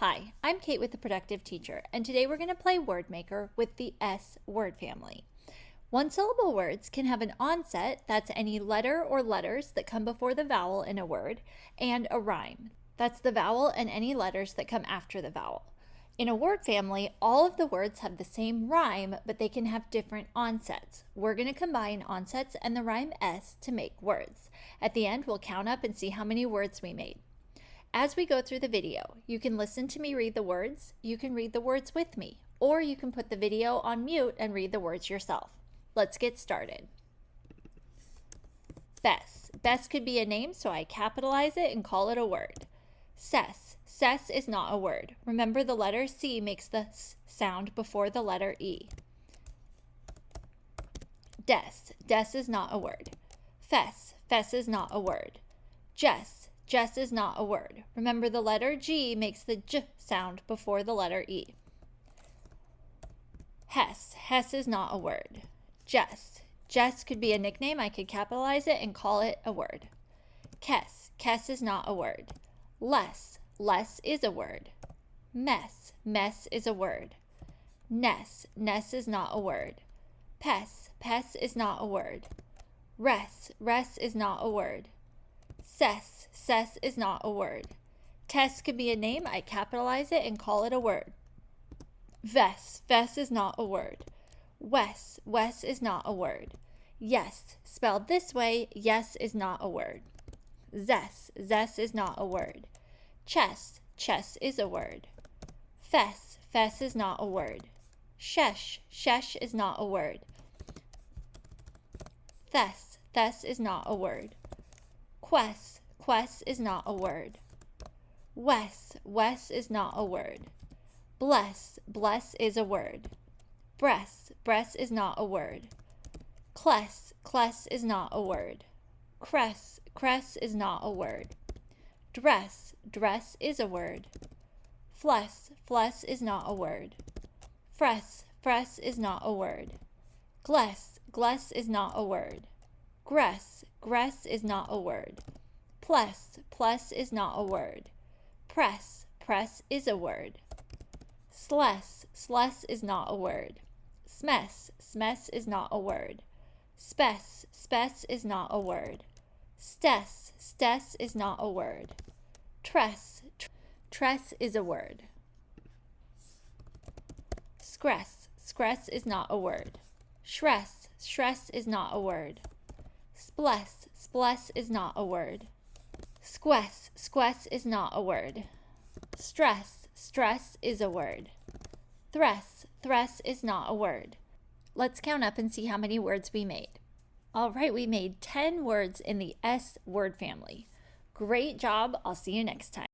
Hi, I'm Kate with The Productive Teacher, and today we're going to play Word Maker with the S word family. One-syllable words can have an onset, that's any letter or letters that come before the vowel in a word, and a rime, that's the vowel and any letters that come after the vowel. In a word family, all of the words have the same rime, but they can have different onsets. We're going to combine onsets and the rime S to make words. At the end, we'll count up and see how many words we made. As we go through the video, you can listen to me read the words, you can read the words with me, or you can put the video on mute and read the words yourself. Let's get started. Bess. Bess could be a name, so I capitalize it and call it a word. Cess. Cess is not a word. Remember, the letter C makes the S sound before the letter E. Des. Des is not a word. Fess. Fess is not a word. Jess. Jess is not a word. Remember, the letter G makes the J sound before the letter E. Hess. Hess is not a word. Jess. Jess could be a nickname. I could capitalize it and call it a word. Kess. Kess is not a word. Less. Less is a word. Mess. Mess is a word. Ness. Ness is not a word. Pess. Pess is not a word. Ress. Ress is not a word. Cess. Cess is not a word. Tess could be a name. I capitalize it and call it a word. Vess. Vess is not a word. Wess. Wess is not a word. Yes. Spelled this way, yes is not a word. Zess. Zess is not a word. Chess. Chess is a word. Fess. Fess is not a word. Shesh. Shesh is not a word. Thess. Thess is not a word. Quess. Quess is not a word. Wess. Wess is not a word. Bless. Bless is a word. Bress. Bress is not a word. Cless. Cless is not a word. Cress. Cress is not a word. Dress. Dress is a word. Fless. Fless is not a word. Fress. Fress is not a word. Gless. Gless is not a word. Gress. Gress is not a word. Pless. Pless is not a word. Press. Press is a word. Sless. Sless is not a word. Smess. Smess is not a word. Spess. Spess is not a word. Stess. Stess is not a word. Tress. Tress is a word. Scress. Scress is not a word. Shress. Shress is not a word. Spless. Spless is not a word. Squess. Squess is not a word. Stress. Stress is a word. Thress. Thress is not a word. Let's count up and see how many words we made. All right, we made 10 words in the S word family. Great job. I'll see you next time.